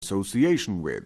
association with.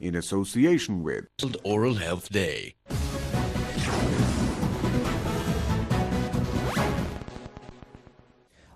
In association with. Oral Health Day।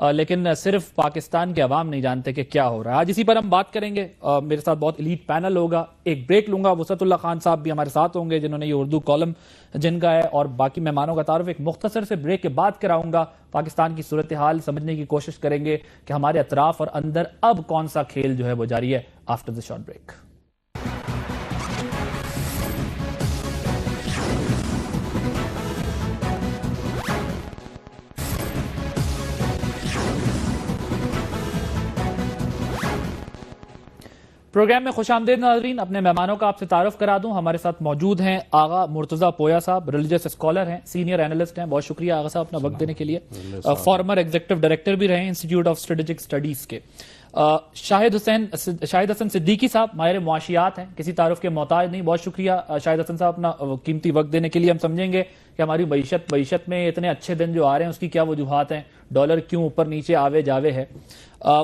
لیکن صرف پاکستان کے عوام نہیں جانتے کہ کیا ہو رہا ہے. آج اسی پر ہم بات کریں گے. میرے ساتھ بہت ایلیٹ پینل ہوگا. ایک بریک لوں گا. وسعت اللہ خان صاحب بھی ہمارے ساتھ ہوں گے جنہوں نے یہ اردو کالم جن کا ہے, اور باقی مہمانوں کا تعارف ایک مختصر سے بریک کے بعد کراؤں گا. پاکستان کی صورتحال سمجھنے کی کوشش کریں گے کہ ہمارے اطراف اور اندر اب کون سا کھیل جو ہے وہ جاری ہے. After the short break. Program میں خوش آمدید ناظرین. اپنے مہمانوں کا آپ سے تعارف کرا دوں. ہمارے ساتھ موجود ہیں آغا مرتضی پویا صاحب, ریلیجس اسکالر ہیں, سینئر اینالسٹ ہیں. بہت شکریہ آغا صاحب اپنا وقت دینے کے لیے. فارمر ایگزیکٹو ڈائریکٹر بھی رہے انسٹیٹیوٹ آف اسٹریٹجک اسٹڈیز کے. شاہد حسن صدیقی صاحب ماہر معاشیات ہیں, کسی تعارف کے محتاج نہیں. بہت شکریہ شاہد حسن صاحب اپنا قیمتی وقت دینے کے لیے. ہم سمجھیں گے کہ ہماری معیشت میں اتنے اچھے دن جو آ رہے ہیں اس کی کیا وجوہات ہیں, ڈالر کیوں اوپر نیچے آوے جاوے ہے.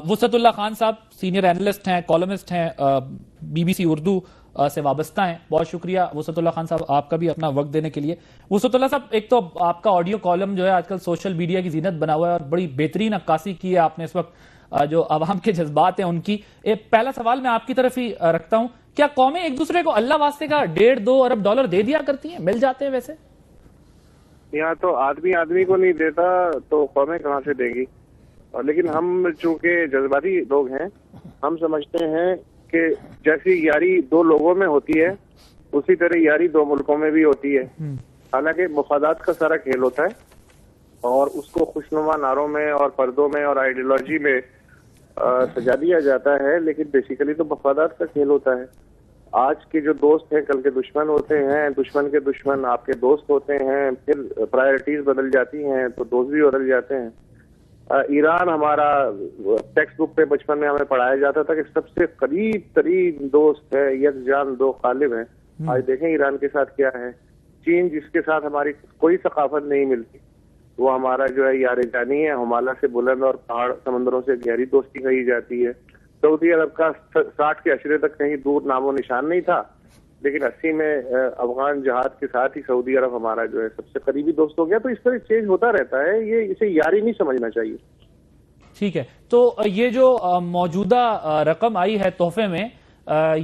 وسعت اللہ خان صاحب سینئر اینالسٹ ہیں, کالمسٹ ہیں, BBC اردو سے وابستہ ہیں. بہت شکریہ وسعت اللہ خان صاحب آپ کا بھی اپنا وقت دینے کے لیے. وسعت اللہ صاحب, ایک تو آپ کا آڈیو کالم جو ہے آج کل سوشل میڈیا کی زینت بنا ہوا ہے اور بڑی بہترین عکاسی کی ہے آپ نے اس وقت جو عوام کے جذبات ہیں ان کی. پہلا سوال میں آپ کی طرف ہی رکھتا ہوں, کیا قومیں ایک دوسرے کو اللہ واسطے کا 1.5-2 ارب ڈالر دے دیا کرتی ہیں, مل جاتے ہیں ویسے؟ یہاں تو آدمی کو نہیں دیتا تو قومیں کہاں سے دیں گی. لیکن ہم چونکہ جذباتی لوگ ہیں, ہم سمجھتے ہیں کہ جیسی یاری 2 لوگوں میں ہوتی ہے اسی طرح یاری 2 ملکوں میں بھی ہوتی ہے. حالانکہ مفادات کا سارا کھیل ہوتا ہے اور اس کو خوشنما نعروں میں اور پردوں میں اور آئیڈیالوجی میں سجا دیا جاتا ہے, لیکن بیسیکلی تو مفادات کا کھیل ہوتا ہے. آج کے جو دوست ہیں کل کے دشمن ہوتے ہیں, دشمن کے دشمن آپ کے دوست ہوتے ہیں, پھر پرائرٹیز بدل جاتی ہیں تو دوست بھی بدل جاتے ہیں. ایران ہمارا ٹیکسٹ بک پہ بچپن میں ہمیں پڑھایا جاتا تھا کہ سب سے قریب ترین دوست ہے, یکجان 2 غالب ہیں. آج دیکھیں ایران کے ساتھ کیا ہے. چین جس کے ساتھ ہماری کوئی ثقافت نہیں ملتی, وہ ہمارا جو ہے یار جانی ہے. ہمالیہ سے بلند اور پہاڑ سمندروں سے گہری دوستی کہی جاتی ہے. سعودی عرب کا 60 کے عشرے تک کہیں دور نام و نشان نہیں تھا, لیکن 80 میں افغان جہاد کے ساتھ ہی سعودی عرب ہمارا جو ہے سب سے قریبی دوست ہو گیا. تو اس طرح چینج ہوتا رہتا ہے, یہ اسے یاری نہیں سمجھنا چاہیے. ٹھیک ہے, تو یہ جو موجودہ رقم آئی ہے تحفے میں,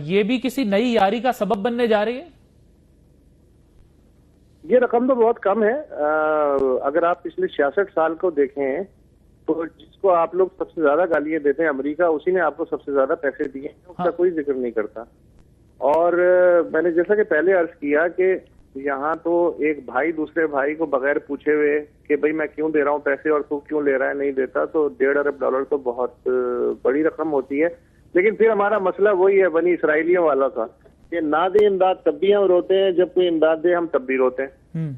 یہ بھی کسی نئی یاری کا سبب بننے جا رہی ہے؟ یہ رقم تو بہت کم ہے. اگر آپ پچھلے 66 سال کو دیکھیں تو جس کو آپ لوگ سب سے زیادہ گالیاں دیتے ہیں امریکہ, اسی نے آپ کو سب سے زیادہ پیسے دیے ہیں, اس کا کوئی ذکر نہیں کرتا. اور میں نے جیسا کہ پہلے عرض کیا کہ یہاں تو ایک بھائی دوسرے بھائی کو بغیر پوچھے ہوئے کہ بھئی میں کیوں دے رہا ہوں پیسے اور تو کیوں لے رہا ہے نہیں دیتا, تو 1.5 ارب ڈالر تو بہت بڑی رقم ہوتی ہے. لیکن پھر ہمارا مسئلہ وہی ہے بنی اسرائیلیوں والا کا کہ نہ دے امداد تب بھی ہم روتے ہیں, جب کوئی امداد دے ہم تب بھی روتے ہیں.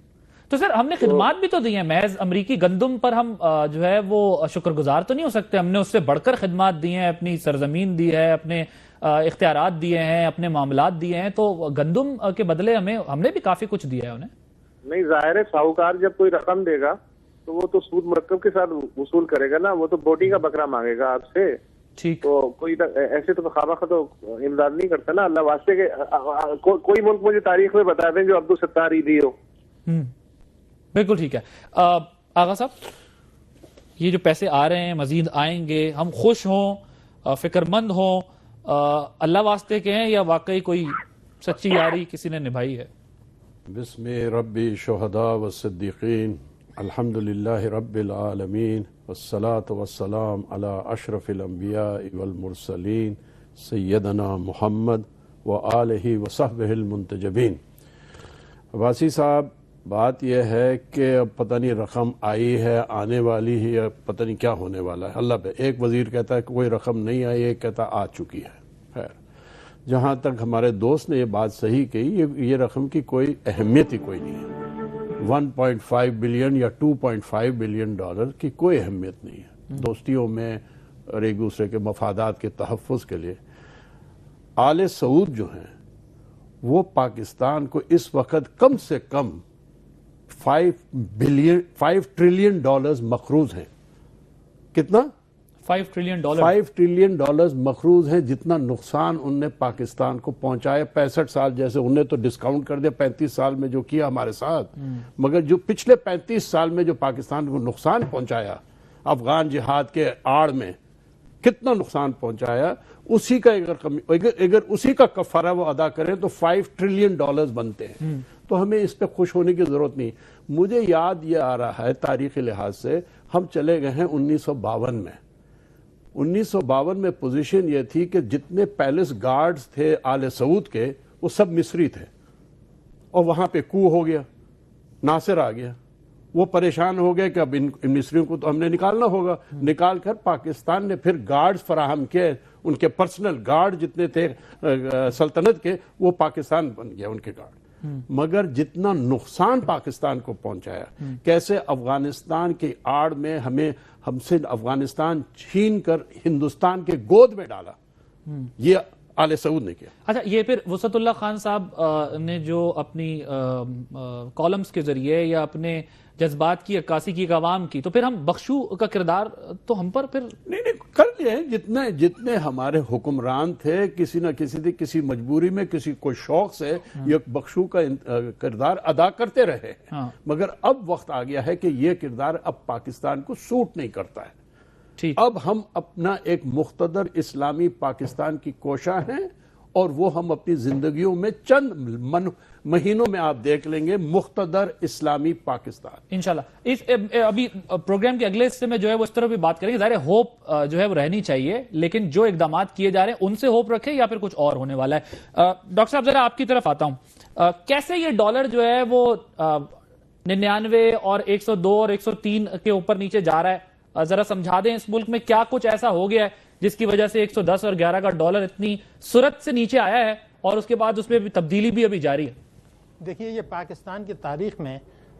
تو سر ہم نے خدمات بھی تو دی ہیں, محض امریکی گندم پر ہم جو ہے وہ شکر گزار تو نہیں ہو سکتے. ہم نے اس سے بڑھ کر خدمات دی ہیں, اپنی سرزمین دی ہے, اپنے اختیارات دیے ہیں, اپنے معاملات دیے ہیں. تو گندم کے بدلے ہم نے بھی کافی کچھ دیا ہے انہیں. نہیں, ظاہر ہے ساہوکار جب کوئی رقم دے گا تو وہ تو سود مرکب کے ساتھ وصول کرے گا نا, وہ تو بوٹی کا بکرا مانگے گا آپ سے. ٹھیک, تو کوئی ایسے تو خواہ تو امداد نہیں کرتا نا. اللہ واسطے کہ کوئی ملک مجھے تاریخ میں بتا دیں جو عبدالستار عیدی ہو. بالکل ٹھیک ہے. آغا صاحب, یہ جو پیسے آ رہے ہیں مزید آئیں گے, ہم خوش ہوں, فکر مند ہوں, اللہ واسطے کے ہیں یا واقعی کوئی سچی یاری کسی نے نبھائی ہے؟ بسم ربی شہداء والصدیقین, الحمدللہ رب العالمین, والصلاة والسلام علی اشرف الانبیاء والمرسلین سیدنا محمد وآلہ وصحبہ المنتجبین. عباسی صاحب, بات یہ ہے کہ اب پتہ نہیں رقم آئی ہے, آنے والی ہے, یا پتہ نہیں کیا ہونے والا ہے. اللہ پہ ایک وزیر کہتا ہے کہ کوئی رقم نہیں آئی, ایک کہتا آ چکی ہے. خیر, جہاں تک ہمارے دوست نے یہ بات صحیح کہی, یہ رقم کی کوئی اہمیت ہی کوئی نہیں ہے. 1.5 بلین یا 2.5 بلین ڈالر کی کوئی اہمیت نہیں ہے دوستیوں میں اور ایک دوسرے کے مفادات کے تحفظ کے لیے. آل سعود جو ہیں وہ پاکستان کو اس وقت کم سے کم 5 ٹریلین ڈالرز مقروض ہیں. کتنا؟ 5 ٹریلین ڈالر. 5 ٹریلین ڈالرز مقروض ہیں, جتنا نقصان ان نے پاکستان کو پہنچایا. 65 سال جیسے انہیں تو ڈسکاؤنٹ کر دیا 35 سال میں جو کیا ہمارے ساتھ, مگر جو پچھلے 35 سال میں جو پاکستان کو نقصان پہنچایا افغان جہاد کے آڑ میں کتنا نقصان پہنچایا، اسی کا اگر اسی کا کفارہ وہ ادا کریں تو $5 ٹریلین بنتے ہیں. تو ہمیں اس پہ خوش ہونے کی ضرورت نہیں. مجھے یاد یہ آ رہا ہے تاریخی لحاظ سے، ہم چلے گئے ہیں 1952 میں. 1952 میں پوزیشن یہ تھی کہ جتنے پیلس گارڈز تھے آل سعود کے وہ سب مصری تھے، اور وہاں پہ کو ہو گیا، ناصر آ گیا. وہ پریشان ہو گئے کہ اب ان مصریوں کو تو ہم نے نکالنا ہوگا. نکال کر پاکستان نے پھر گارڈز فراہم کیے، ان کے پرسنل گارڈ جتنے تھے سلطنت کے وہ پاکستان بن گیا ان کے گارڈ. مگر جتنا نقصان پاکستان کو پہنچایا، کیسے افغانستان کے آڑ میں ہم سے افغانستان چھین کر ہندوستان کے گود میں ڈالا، یہ آل سعود نے کیا. اچھا، یہ پھر وسعت اللہ خان صاحب نے جو اپنی کالمز کے ذریعے یا اپنے جذبات کی عکاسی کی عوام کی، تو پھر ہم بخشو کا کردار تو ہم پر پھر نہیں کر لیے. جتنے ہمارے حکمران تھے کسی نہ کسی مجبوری میں، کسی کوئی شوق سے یہ بخشو کا کردار ادا کرتے رہے. مگر اب وقت آ گیا ہے کہ یہ کردار اب پاکستان کو سوٹ نہیں کرتا ہے. اب ہم اپنا ایک مقتدر اسلامی پاکستان کی کوشاں ہیں، اور وہ ہم اپنی زندگیوں میں چند مہینوں میں آپ دیکھ لیں گے مقتدر اسلامی پاکستان انشاءاللہ. ابھی پروگرام کے اگلے حصے میں جو ہے وہ اس طرح بھی بات کریں گے. ظاہر ہوپ جو ہے وہ رہنی چاہیے، لیکن جو اقدامات کیے جا رہے ہیں ان سے ہوپ رکھیں یا پھر کچھ اور ہونے والا ہے. ڈاکٹر صاحب ذرا آپ کی طرف آتا ہوں. کیسے یہ ڈالر جو ہے وہ 99 اور 102 اور 103 کے اوپر نیچے جا رہا ہے؟ ذرا سمجھا دیں اس ملک میں کیا کچھ ایسا ہو گیا ہے جس کی وجہ سے 110 اور 11 کا ڈالر اتنی سرعت سے نیچے آیا ہے، اور اس کے بعد اس میں بھی تبدیلی بھی ابھی جاری ہے. دیکھیے، یہ پاکستان کی تاریخ میں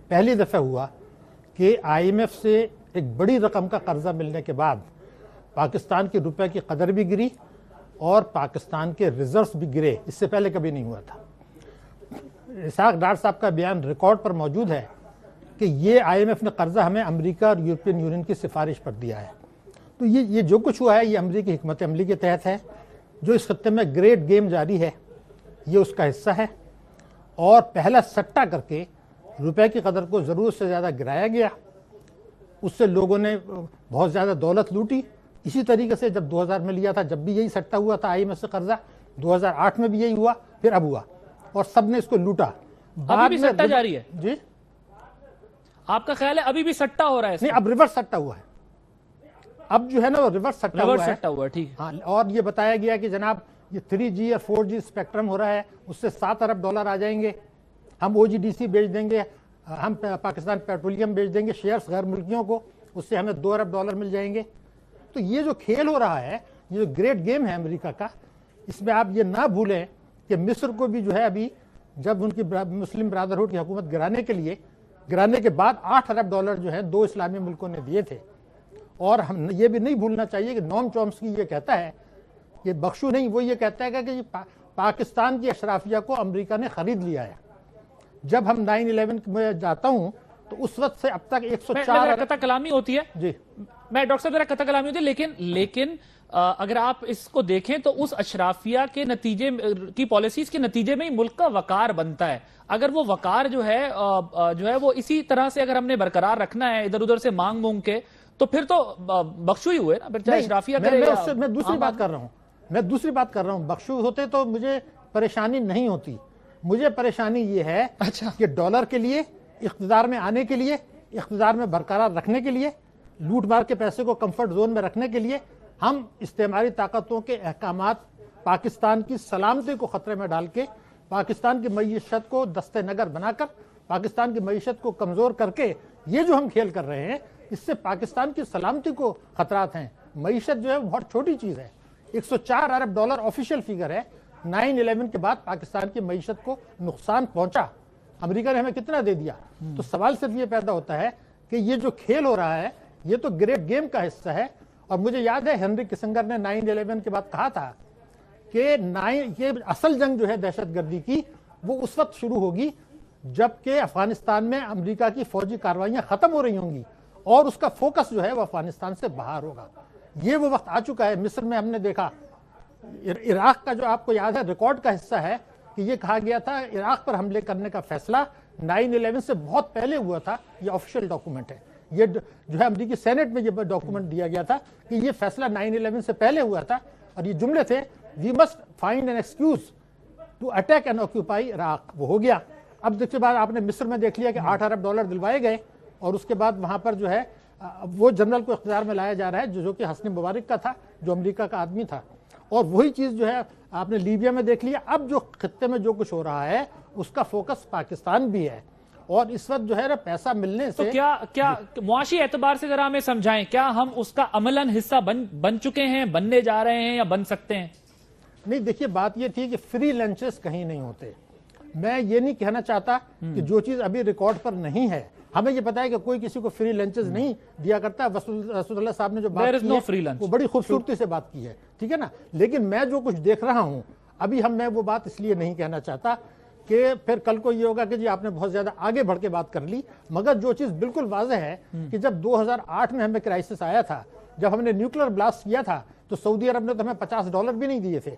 پہلی دفعہ ہوا کہ IMF سے ایک بڑی رقم کا قرضہ ملنے کے بعد پاکستان کے روپے کی قدر بھی گری اور پاکستان کے ریزروز بھی گرے. اس سے پہلے کبھی نہیں ہوا تھا. اسحاق ڈار صاحب کا بیان ریکارڈ پر موجود ہے کہ یہ IMF نے قرضہ ہمیں امریکہ اور یورپین یونین کی سفارش پر دیا ہے. تو یہ جو کچھ ہوا ہے یہ امریکی حکمت عملی کے تحت ہے. جو اس خطے میں گریٹ گیم جاری ہے یہ اس کا حصہ ہے، اور پہلا سٹہ کر کے روپے کی قدر کو ضرورت سے زیادہ گرایا گیا. اس سے لوگوں نے بہت زیادہ دولت لوٹی. اسی طریقے سے جب 2000 میں لیا تھا جب بھی یہی سٹہ ہوا تھا IMF سے قرضہ، 2008 میں بھی یہی ہوا، پھر اب ہوا، اور سب نے اس کو لوٹا. ابھی بھی سٹہ جاری ہے؟ جی، آپ کا خیال ہے ابھی بھی سٹہ ہو رہا ہے؟ نہیں، اب ریورس سٹہ ہوا ہے. اب جو ہے نا وہ ریورس سٹہ ہوا ہے. ٹھیک. ہاں، اور یہ بتایا گیا کہ جناب یہ 3G اور 4G اسپیکٹرم ہو رہا ہے، اس سے $7 ارب آ جائیں گے. ہم OGDC بیچ دیں گے، ہم پاکستان پیٹرولیم بیچ دیں گے شیئرز غیر ملکیوں کو، اس سے ہمیں $2 ارب مل جائیں گے. تو یہ جو کھیل ہو رہا ہے، یہ جو گریٹ گیم ہے امریکہ کا، اس میں آپ یہ نہ بھولیں کہ مصر کو بھی جو ہے ابھی جب ان کی مسلم برادرہڈ کی حکومت گرانے کے بعد $8 ارب جو ہے 2 اسلامی ملکوں نے دیے تھے. اور ہم یہ بھی نہیں بھولنا چاہیے کہ نوم چومسکی یہ کہتا ہے، یہ بخشو نہیں، وہ یہ کہتا ہے کہ پاکستان کی اشرافیہ کو امریکہ نے خرید لیا ہے. جب ہم 9/11 میں جاتا ہوں تو اس وقت سے اب تک 104 قطع کلامی ہوتی ہے. جی میں ڈاکٹر صاحب ذرا قطع کلامی ہوتی ہے، لیکن اگر آپ اس کو دیکھیں تو اس اشرافیہ کے نتیجے کی پالیسیز کے نتیجے میں ہی ملک کا وقار بنتا ہے. اگر وہ وقار جو ہے وہ اسی طرح سے اگر ہم نے برقرار رکھنا ہے ادھر ادھر سے مانگ کے، تو پھر تو بخشو ہی ہوئے نا. پھر چاہے اشرافیہ کرے میں دوسری بات کر رہا ہوں. بخشو ہوتے تو مجھے پریشانی نہیں ہوتی. مجھے پریشانی یہ ہے کہ ڈالر کے لیے، اقتدار میں آنے کے لیے، اقتدار میں برقرار رکھنے کے لیے، لوٹ مار کے پیسے کو کمفرٹ زون میں رکھنے کے لیے ہم استعماری طاقتوں کے احکامات پاکستان کی سلامتی کو خطرے میں ڈال کے، پاکستان کی معیشت کو دست نگر بنا کر، پاکستان کی معیشت کو کمزور کر کے یہ جو ہم کھیل کر رہے ہیں، اس سے پاکستان کی سلامتی کو خطرات ہیں. معیشت جو ہے بہت چھوٹی چیز ہے. $104 ارب آفیشیل فیگر ہے. 9/11 کے بعد پاکستان کی معیشت کو نقصان پہنچا. امریکہ نے ہمیں کتنا دے دیا؟ تو سوال صرف یہ پیدا ہوتا ہے کہ یہ جو کھیل ہو رہا ہے یہ تو گریٹ گیم کا حصہ ہے. اور مجھے یاد ہے ہنری کسنگر نے 9/11 کے بعد کہا تھا کہ یہ اصل جنگ جو ہے دہشت گردی کی وہ اس وقت شروع ہوگی جبکہ افغانستان میں امریکہ کی فوجی کارروائیاں ختم ہو رہی ہوں گی اور اس کا فوکس جو ہے وہ افغانستان سے باہر ہوگا. یہ وہ وقت آ چکا ہے. مصر میں ہم نے دیکھا، عراق کا جو آپ کو یاد ہے ریکارڈ کا حصہ ہے کہ یہ کہا گیا تھا عراق پر حملے کرنے کا فیصلہ 9/11 سے بہت پہلے ہوا تھا. یہ آفیشیل ڈاکومنٹ ہے. یہ جو ہے امریکی سینٹ میں یہ ڈاکومنٹ دیا گیا تھا کہ یہ فیصلہ 9/11 سے پہلے ہوا تھا، اور یہ جملے تھے we must find an excuse to attack and occupy Iraq, وہ ہو گیا۔ اب دیکھتے بعد آپ نے مصر میں دیکھ لیا کہ $8 ارب دلوائے گئے، اور اس کے بعد وہاں پر جو ہے وہ جنرل کو اقتدار میں لایا جا رہا ہے جو کہ حسنی مبارک کا تھا، جو امریکہ کا آدمی تھا، اور وہی چیز جو ہے آپ نے لیبیا میں دیکھ لیا۔ اب جو خطے میں جو کچھ ہو رہا ہے اس کا فوکس پاکستان بھی ہے، اور اس وقت جو ہے نا پیسہ ملنے سے تو کیا معاشی اعتبار سے ذرا ہمیں سمجھائیں، کیا ہم اس کا عملاً حصہ بن چکے ہیں، بننے جا رہے ہیں یا بن سکتے ہیں؟ نہیں، دیکھیے بات یہ تھی کہ فری لنچز کہیں نہیں ہوتے۔ میں یہ نہیں کہنا چاہتا کہ جو چیز ابھی ریکارڈ پر نہیں ہے، ہمیں یہ پتا ہے کہ کوئی کسی کو فری لنچز نہیں دیا کرتا۔ رسول اللہ صاحب نے جو بات کی ہے وہ بڑی خوبصورتی سے بات کی ہے، ٹھیک ہے نا، لیکن میں جو کچھ دیکھ رہا ہوں ابھی میں وہ بات اس لیے نہیں کہنا چاہتا کہ پھر کل کو یہ ہوگا کہ جی آپ نے بہت زیادہ آگے بڑھ کے بات کر لی، مگر جو چیز بالکل واضح ہے کہ جب 2008 میں ہمیں کرائسس آیا تھا، جب ہم نے نیوکلیر بلاسٹ کیا تھا تو سعودی عرب نے تو ہمیں $50 بھی نہیں دیے تھے۔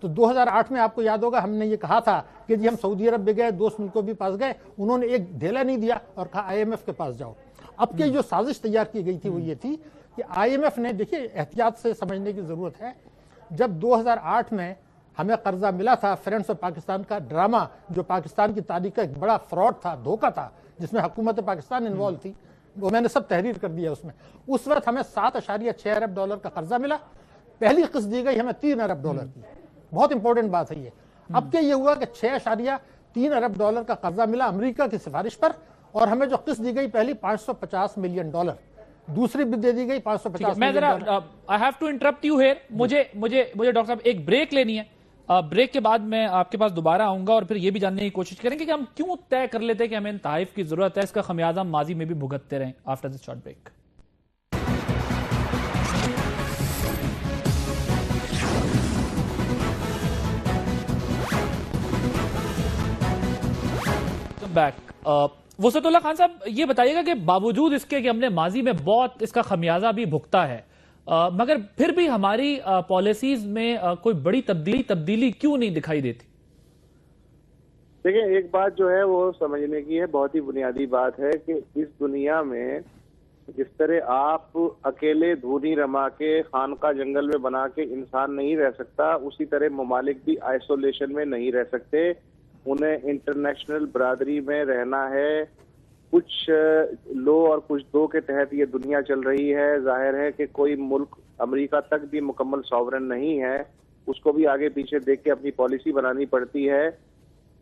تو 2008 میں آپ کو یاد ہوگا ہم نے یہ کہا تھا کہ جی ہم سعودی عرب بھی گئے، دوست ملکوں بھی پاس گئے، انہوں نے ایک ڈھیلا نہیں دیا اور کہا IMF کے پاس جاؤ۔ اب کی جو سازش تیار کی گئی تھی وہ یہ تھی کہ IMF نے، دیکھیے احتیاط سے سمجھنے کی ضرورت ہے، جب 2008 میں ہمیں قرضہ ملا تھا، فرینڈز آف پاکستان کا ڈرامہ جو پاکستان کی تاریخ کا ایک بڑا فراڈ تھا، دھوکہ تھا، جس میں حکومت پاکستان انوالو تھی، وہ میں نے سب تحریر کر دیا اس میں۔ اس وقت ہمیں $7.6 ارب کا قرضہ ملا، پہلی قسط دی گئی ہمیں $3 ارب کی، بہت امپورٹنٹ بات ہے یہ۔ اب کیا یہ ہوا کہ $6.3 ارب کا قرضہ ملا امریکہ کی سفارش پر، اور ہمیں جو قسط دی گئی پہلی $550 ملین، دوسری بھی دے دی گئی $550 میں ذرا I have to interrupt you here، مجھے ڈاکٹر صاحب ایک بریک لینی ہے، بریک کے بعد میں آپ کے پاس دوبارہ آؤں گا اور پھر یہ بھی جاننے کی کوشش کریں گے کہ ہم کیوں طے کر لیتے ہیں کہ ہمیں ان تحائف کی ضرورت ہے، اس کا خمیازہ ماضی میں بھی بھگتتے رہیں۔ After this short break back. وسعت اللہ خان صاحب، یہ بتائیے گا کہ باوجود اس کے کہ ہم نے ماضی میں بہت اس کا خمیازہ بھی بھگتا ہے، مگر پھر بھی ہماری پالیسیز میں کوئی بڑی تبدیلی کیوں نہیں دکھائی دیتی؟ دیکھیں، ایک بات جو ہے وہ سمجھنے کی ہے، بہت ہی بنیادی بات ہے کہ اس دنیا میں جس طرح آپ اکیلے دھونی رما کے خانقاہ جنگل میں بنا کے انسان نہیں رہ سکتا، اسی طرح ممالک بھی آئسولیشن میں نہیں رہ سکتے، انہیں انٹرنیشنل برادری میں رہنا ہے۔ کچھ لو اور کچھ دو کے تحت یہ دنیا چل رہی ہے۔ ظاہر ہے کہ کوئی ملک امریکہ تک بھی مکمل ساورن نہیں ہے، اس کو بھی آگے پیچھے دیکھ کے اپنی پالیسی بنانی پڑتی ہے۔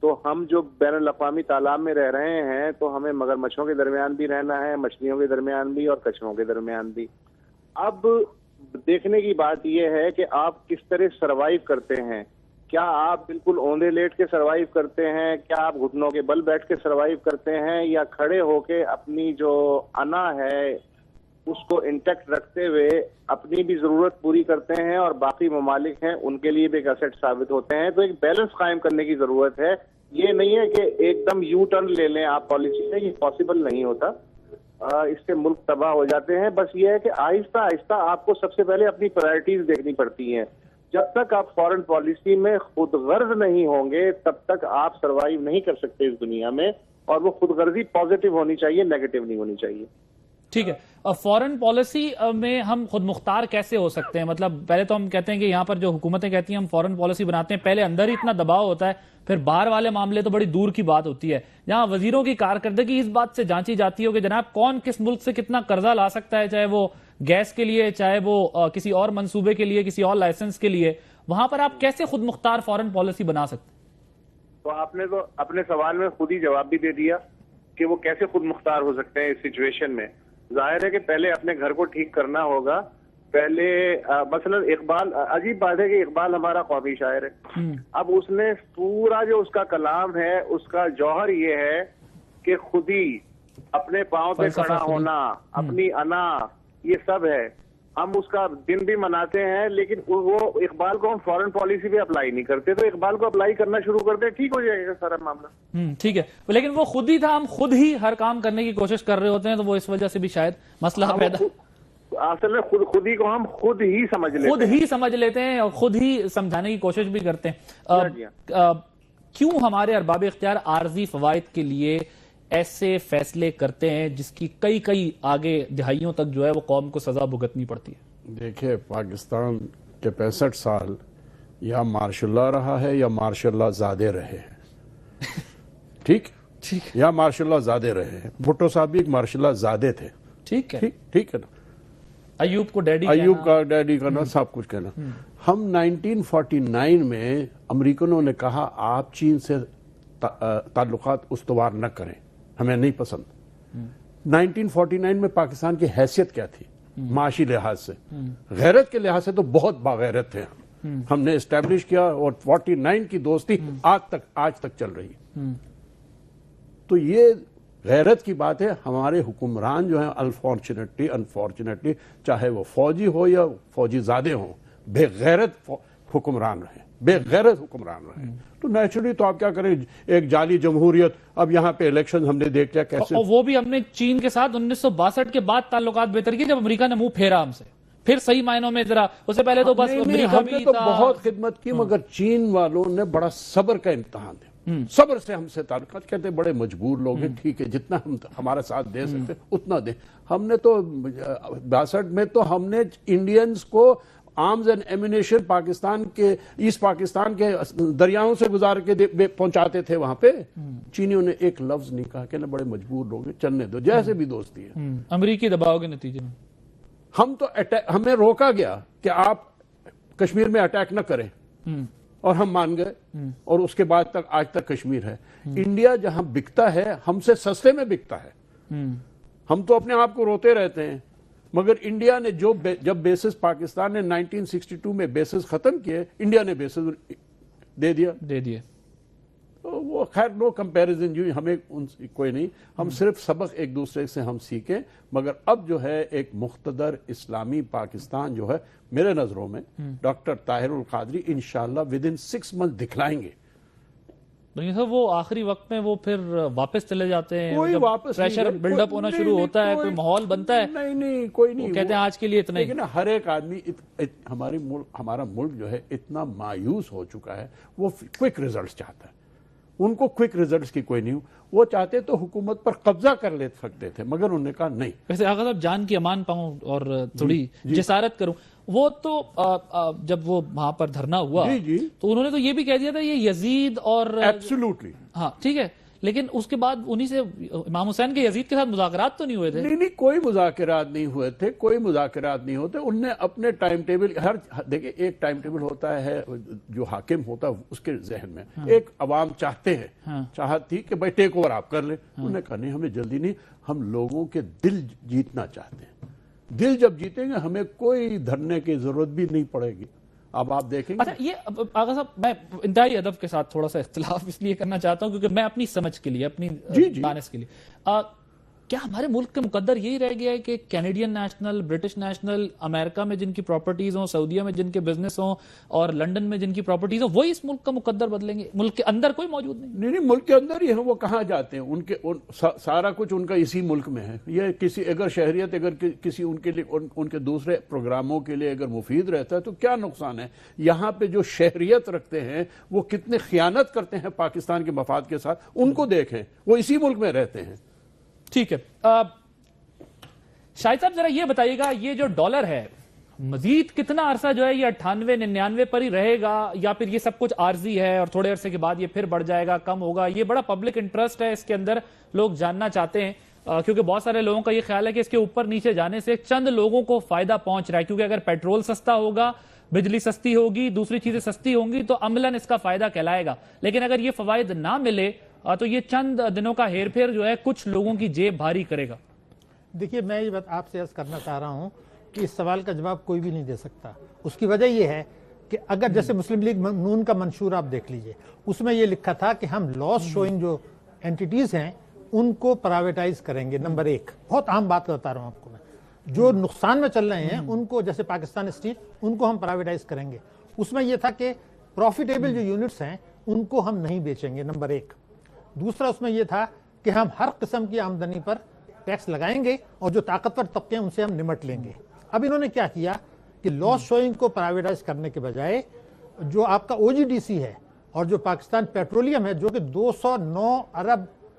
تو ہم جو بین الاقوامی تالاب میں رہ رہے ہیں تو ہمیں مگرمچھوں کے درمیان بھی رہنا ہے، مچھلیوں کے درمیان بھی اور کچھووں کے درمیان بھی۔ اب دیکھنے کی بات یہ ہے کہ آپ کس طرح سروائیو کرتے ہیں۔ کیا آپ بالکل اوندے لیٹ کے سروائیو کرتے ہیں؟ کیا آپ گھٹنوں کے بل بیٹھ کے سروائیو کرتے ہیں، یا کھڑے ہو کے اپنی جو انا ہے اس کو انٹیکٹ رکھتے ہوئے اپنی بھی ضرورت پوری کرتے ہیں اور باقی ممالک ہیں ان کے لیے بھی ایک ایسٹ ثابت ہوتے ہیں؟ تو ایک بیلنس قائم کرنے کی ضرورت ہے۔ یہ نہیں ہے کہ ایک دم یو ٹرن لے لیں آپ پالیسی میں، یہ پاسبل نہیں ہوتا، اس سے ملک تباہ ہو جاتے ہیں۔ بس یہ ہے کہ آہستہ آہستہ آپ کو سب سے پہلے اپنی پرائرٹیز دیکھنی پڑتی ہیں۔ جب تک آپ فورن پالیسی میں خود غرض نہیں ہوں گے تب تک آپ سروائیو نہیں کر سکتے اس دنیا میں، اور وہ خود غرضی پازیٹیو ہونی چاہیے، نیگیٹو نہیں ہونی چاہیے۔ ٹھیک ہے، فورن پالیسی میں ہم خود مختار کیسے ہو سکتے ہیں؟ مطلب پہلے تو ہم کہتے ہیں کہ یہاں پر جو حکومتیں کہتی ہیں ہم فورن پالیسی بناتے ہیں، پہلے اندر ہی اتنا دباؤ ہوتا ہے، پھر باہر والے معاملے تو بڑی دور کی بات ہوتی ہے، جہاں وزیروں کی کارکردگی اس بات سے جانچی جاتی ہو کہ جناب کون کس ملک سے کتنا قرضہ لا سکتا ہے، چاہے وہ گیس کے لیے، چاہے وہ کسی اور منصوبے کے لیے، کسی اور لائسنس کے لیے، وہاں پر آپ کیسے خود مختار فورن پالیسی بنا سکتے ہیں؟ تو آپ نے تو اپنے سوال میں خود ہی جواب بھی دے دیا کہ وہ کیسے خود مختار ہو سکتے ہیں اس سچویشن میں۔ ظاہر ہے کہ پہلے اپنے گھر کو ٹھیک کرنا ہوگا۔ پہلے مثلا اقبال، عجیب بات ہے کہ اقبال ہمارا قومی شاعر ہے، اب اس نے پورا جو اس کا کلام ہے اس کا جوہر یہ ہے کہ خود ہی اپنے پاؤں پہ کھڑا ہونا، اپنی انا، یہ سب ہے۔ ہم اس کا دن بھی مناتے ہیں، لیکن وہ اقبال کو ہم فورن پالیسی پہ اپلائی نہیں کرتے، تو اقبال کو اپلائی کرنا شروع کرتے ہیں، ٹھیک ہو جائے گا سارا معاملہ۔ ٹھیک ہے، لیکن وہ خود ہی تھا، ہم خود ہی ہر کام کرنے کی کوشش کر رہے ہوتے ہیں، تو وہ اس وجہ سے بھی شاید مسئلہ پیدا، اصل میں خود ہی کو ہم خود ہی سمجھ لیتے ہیں اور خود ہی سمجھانے کی کوشش بھی کرتے ہیں۔ کیوں ہمارے ارباب اختیار عارضی فوائد کے لیے ایسے فیصلے کرتے ہیں جس کی کئی آگے دہائیوں تک جو ہے وہ قوم کو سزا بھگتنی پڑتی ہے؟ دیکھیں، پاکستان کے 65 سال یا مارشاء اللہ رہا ہے یا مارشاء اللہ زادے رہے ہیں، ٹھیک، یا مارشاء اللہ زادے رہے ہیں۔ بھٹو صاحب بھی ایک مارشاء اللہ زادے تھے، ٹھیک ہے، ٹھیک ہے نا، ایوب کو ڈیڈی ایوب کا ڈیڈی کرنا، سب کچھ کہنا۔ ہم 1949 میں امریکنوں نے کہا آپ چین سے تعلقات استوار نہ کریں، ہمیں نہیں پسند۔ 1949 میں پاکستان کی حیثیت کیا تھی معاشی لحاظ سے؟ غیرت کے لحاظ سے تو بہت باغیرت تھے ہم نے اسٹیبلش کیا، اور 49 کی دوستی آج تک چل رہی۔ تو یہ غیرت کی بات ہے۔ ہمارے حکمران جو ہیں انفارچونیٹلی چاہے وہ فوجی ہو یا فوجی زادے ہوں، بے غیرت حکمران رہے، بے غیرت حکمران رہے۔ تو نیچرلی تو آپ کیا کریں، ایک جعلی جمہوریت۔ اب یہاں پہ الیکشن ہم نے دیکھ لیا کیسے، اور وہ بھی ہم نے چین کے ساتھ 1962 کے بعد تعلقات بہتر کیے جب امریکہ نے منہ پھیرا ہم سے، پھر صحیح معنوں میں ذرا، اس سے پہلے تو بس امریکہ ہم نے بھی تو تھا۔ بہت خدمت کی، مگر چین والوں نے بڑا صبر کا امتحان دیا، صبر سے ہم سے تعلقات، کہتے ہیں بڑے مجبور لوگ ہیں، ٹھیک ہے جتنا ہم ہمارا ساتھ دے سکتے اتنا دیں۔ ہم نے تو 62 میں تو ہم نے انڈینز کو آرمز اینڈ ایمونیشن پاکستان کے ایسٹ پاکستان کے دریاؤں سے گزار کے پہنچاتے تھے وہاں پہ۔ چینیوں نے ایک لفظ نہیں کہا کہ نا بڑے مجبور لوگ ہیں، چلنے دو، جیسے بھی دوستی ہے۔ امریکی دباؤ کے نتیجے میں ہم تو ہمیں روکا گیا کہ آپ کشمیر میں اٹیک نہ کریں، اور ہم مان گئے، اور اس کے بعد تک آج تک کشمیر ہے۔ انڈیا جہاں بکتا ہے ہم سے سستے میں بکتا ہے۔ ہم تو اپنے آپ کو روتے رہتے ہیں، مگر انڈیا نے جب بیسز پاکستان نے 1962 میں بیسز ختم کیے، انڈیا نے بیسز دے دیا۔ وہ خیر نو کمپیریزن، جو ہمیں ان سے کوئی نہیں، ہم صرف سبق ایک دوسرے سے ہم سیکھیں۔ مگر اب جو ہے ایک مقتدر اسلامی پاکستان جو ہے میرے نظروں میں ڈاکٹر طاہر القادری انشاءاللہ ودن 6 months دکھلائیں گے۔ وہ آخری وقت میں وہ پھر واپس چلے جاتے ہیں، کوئی واپس پریشر بلڈ اپ ہونا شروع ہوتا ہے، کوئی ماحول بنتا ہے، نہیں کوئی نہیں، کہتے ہیں آج کے لیے اتنا ہی۔ لیکن ہر ایک آدمی ہمارا ملک جو ہے اتنا مایوس ہو چکا ہے، وہ کوئک ریزلٹس چاہتا ہے۔ ان کو کوئک ریزلٹس کی کوئی نہیں، وہ چاہتے تو حکومت پر قبضہ کر لے سکتے تھے، مگر انہوں نے کہا نہیں۔ ویسے آغا صاحب جان کی امان پاؤں اور تھوڑی جسارت کروں، وہ تو جب وہ وہاں پر دھرنا ہوا تو انہوں نے تو یہ بھی کہہ دیا تھا یہ یزید اور ایبسولوٹلی، ہاں ٹھیک ہے، لیکن اس کے بعد انہی سے امام حسین کے یزید کے ساتھ مذاکرات تو نہیں ہوئے تھے؟ نہیں کوئی مذاکرات نہیں ہوئے تھے، کوئی مذاکرات نہیں ہوتے۔ ان نے اپنے ٹائم ٹیبل، دیکھیں ایک ٹائم ٹیبل ہوتا ہے جو حاکم ہوتا ہے اس کے ذہن میں، ایک عوام چاہتے ہیں، چاہت تھی کہ بھائی ٹیک اوور آپ کر لیں، انہوں نے کہا نہیں ہمیں جلدی نہیں، ہم لوگوں کے دل جیتنا چاہتے ہیں۔ دل جب جیتیں گے ہمیں کوئی دھرنے کی ضرورت بھی نہیں پڑے گی۔ اب آپ دیکھیں گے۔ اچھا یہ آغا صاحب میں انتہائی ادب کے ساتھ تھوڑا سا اختلاف اس لیے کرنا چاہتا ہوں کیونکہ میں اپنی سمجھ کے لیے، اپنی دانش کے لیے، کیا ہمارے ملک کے مقدر یہی رہ گیا ہے کہ کینیڈین نیشنل، برٹش نیشنل، امریکہ میں جن کی پراپرٹیز ہوں، سعودیہ میں جن کے بزنس ہوں، اور لنڈن میں جن کی پراپرٹیز ہوں، وہی اس ملک کا مقدر بدلیں گے؟ ملک کے اندر کوئی موجود نہیں؟ نہیں ملک کے اندر ہی ہے، وہ کہاں جاتے ہیں؟ ان کے سارا کچھ ان کا اسی ملک میں ہے۔ یہ کسی اگر شہریت اگر کسی ان کے لیے ان کے دوسرے پروگراموں کے لیے اگر مفید رہتا ہے تو کیا نقصان ہے؟ یہاں پہ جو شہریت رکھتے ہیں وہ کتنے خیانت کرتے ہیں پاکستان کے مفاد کے ساتھ، ان کو دیکھیں، وہ اسی ملک میں رہتے ہیں۔ ٹھیک ہے، شاہد صاحب ذرا یہ بتائیے گا، یہ جو ڈالر ہے مزید کتنا عرصہ جو ہے یہ 98-99 پر ہی رہے گا، یا پھر یہ سب کچھ عارضی ہے اور تھوڑے عرصے کے بعد یہ پھر بڑھ جائے گا، کم ہوگا؟ یہ بڑا پبلک انٹرسٹ ہے اس کے اندر، لوگ جاننا چاہتے ہیں، کیونکہ بہت سارے لوگوں کا یہ خیال ہے کہ اس کے اوپر نیچے جانے سے چند لوگوں کو فائدہ پہنچ رہا ہے، کیونکہ اگر پیٹرول سستا ہوگا، بجلی سستی ہوگی، دوسری چیزیں سستی ہوں گی تو عملاً اس کا فائدہ کہلائے گا، لیکن اگر یہ فوائد نہ ملے تو یہ چند دنوں کا ہیر پھیر جو ہے کچھ لوگوں کی جیب بھاری کرے گا۔ دیکھیے میں یہ بات آپ سے عرض کرنا چاہ رہا ہوں کہ اس سوال کا جواب کوئی بھی نہیں دے سکتا۔ اس کی وجہ یہ ہے کہ اگر جیسے مسلم لیگ نون کا منشور آپ دیکھ لیجئے، اس میں یہ لکھا تھا کہ ہم لاس شوئنگ جو اینٹیٹیز ہیں ان کو پرائیویٹائز کریں گے، نمبر 1۔ بہت عام بات بتا رہا ہوں آپ کو میں، جو نقصان میں چل رہے ہیں ان کو، جیسے پاکستان اسٹیل، ان کو ہم پرائیویٹائز کریں گے۔ اس میں یہ تھا کہ پروفیٹیبل جو یونٹس ہیں ان کو ہم نہیں بیچیں گے، نمبر 1۔ دوسرا اس میں یہ تھا کہ ہم ہر قسم کی آمدنی پر ٹیکس لگائیں گے اور جو طاقتور طبقے ہیں ان سے ہم نمٹ لیں گے۔ اب انہوں نے کیا کیا کہ لاس شوئنگ کو پرائیویٹائز کرنے کے بجائے جو آپ کا او جی ڈی سی ہے اور جو پاکستان پیٹرولیم ہے جو کہ 209 ارب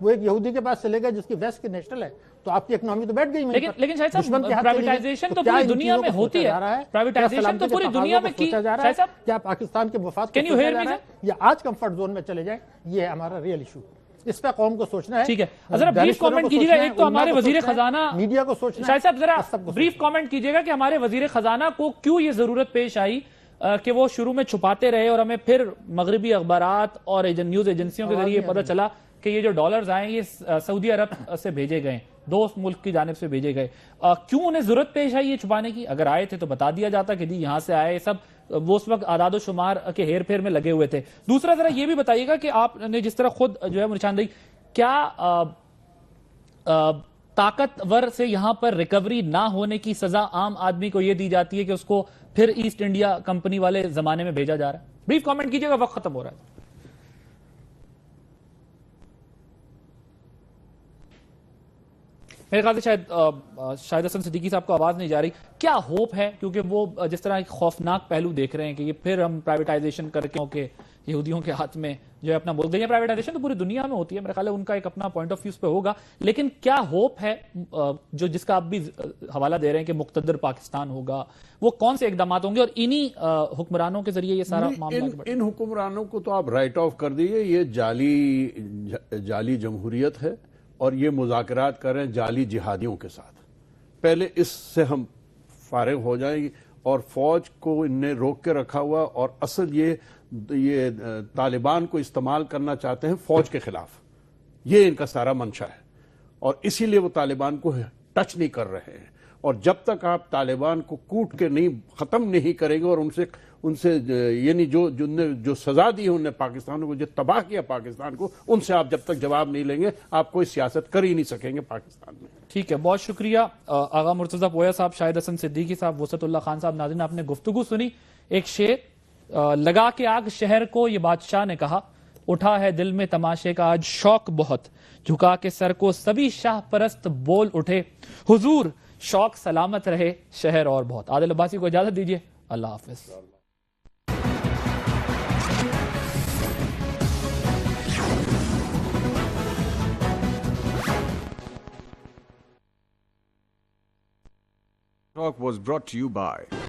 وہ ایک یہودی کے پاس چلے گا جس کی ویسٹ کی نیشنل ہے تو آپ کی اکنامی تو بیٹھ گئی وہیں پر. لیکن شاہد صاحب دشمن کے ہاتھ چلی گئی. پرائیویٹائزیشن تو کیا پوری ان دنیا چیزوں میں کو ہوتی سوچا ہے. جا رہا ہے؟ پرائیویٹائزیشن کیا تو پوری سلامتی کے دنیا میں تقاضوں کو کی. سوچا جا رہا شاہد ہے؟ صاحب کیا پاکستان کے مفاد کو Can you سوچا hear جا me, رہا ہے یا آج کمفرٹ زون میں چلے جائیں؟ یہ ہے ہمارا ریئل ایشو. اس پہ قوم کو سوچنا ہے. ٹھیک ہے, ذرا بریف کامنٹ کیجیے گا. ایک تو ہمارے وزیر خزانہ میڈیا کو سوچنا ہے. شاہد صاحب ذرا سب کو بریف کامنٹ کیجیے گا کہ ہمارے وزیر خزانہ کو کیوں یہ ضرورت پیش آئی کہ وہ شروع میں چھپاتے رہے اور ہمیں پھر مغربی اخبارات اور نیوز ایجنسیوں کے ذریعے پتہ چلا کہ یہ جو ڈالرز آئے یہ سعودی عرب سے بھیجے گئے, دوست ملک کی جانب سے بھیجے گئے. کیوں انہیں ضرورت پیش آئی یہ چھپانے کی؟ اگر آئے تھے تو بتا دیا جاتا کہ جی یہاں سے آئے. سب وہ اس وقت اعداد و شمار کے ہیر پھیر میں لگے ہوئے تھے. دوسرا ذرا یہ بھی بتائیے گا کہ آپ نے جس طرح خود جو ہے نشاندہی, کیا طاقتور سے یہاں پر ریکوری نہ ہونے کی سزا عام آدمی کو یہ دی جاتی ہے کہ اس کو پھر ایسٹ انڈیا کمپنی والے زمانے میں بھیجا جا رہا ہے؟ بریف کامنٹ کیجیے گا, وقت ختم ہو رہا ہے. میرے خیال سے شاہد حسن صدیقی صاحب کو آواز نہیں جا رہی. کیا ہوپ ہے, کیونکہ وہ جس طرح ایک خوفناک پہلو دیکھ رہے ہیں کہ یہ پھر ہم پرائیویٹائزیشن کر کے کہ یہودیوں کے ہاتھ میں جو ہے اپنا ملک دیں. پرائیویٹائزیشن تو پوری دنیا میں ہوتی ہے, میرے خیال ہے ان کا ایک اپنا پوائنٹ آف ویو پہ ہوگا. لیکن کیا ہوپ ہے جو جس کا آپ بھی حوالہ دے رہے ہیں کہ مقتدر پاکستان ہوگا, وہ کون سے اقدامات ہوں گے اور انہی حکمرانوں کے ذریعے یہ سارا معاملہ؟ ان حکمرانوں کو تو آپ رائٹ آف کر دیجئے. یہ جعلی جمہوریت ہے اور یہ مذاکرات کر رہے ہیں جعلی جہادیوں کے ساتھ. پہلے اس سے ہم فارغ ہو جائیں گے. اور فوج کو ان نے روک کے رکھا ہوا, اور اصل یہ طالبان کو استعمال کرنا چاہتے ہیں فوج کے خلاف. یہ ان کا سارا منشا ہے اور اسی لیے وہ طالبان کو ٹچ نہیں کر رہے ہیں. اور جب تک آپ طالبان کو کوٹ کے نہیں ختم نہیں کریں گے اور ان سے یعنی جو سزا دی ہے انہوں نے پاکستان کو, جو تباہ کیا پاکستان کو, ان سے آپ جب تک جواب نہیں لیں گے آپ کوئی سیاست کر ہی نہیں سکیں گے پاکستان میں. ٹھیک ہے, بہت شکریہ آغا مرتضیٰ پویا صاحب, شاہد حسن صدیقی صاحب, وسعت اللہ خان صاحب. ناظرین, آپ نے گفتگو سنی. ایک شعر, لگا کے آگ شہر کو یہ بادشاہ نے کہا, اٹھا ہے دل میں تماشے کا آج شوق بہت, جھکا کے سر کو سبھی شاہ پرست بول اٹھے, حضور شوق سلامت رہے شہر اور بہت. عادل عباسی کو اجازت دیجیے, اللہ حافظ. Talk was brought to you by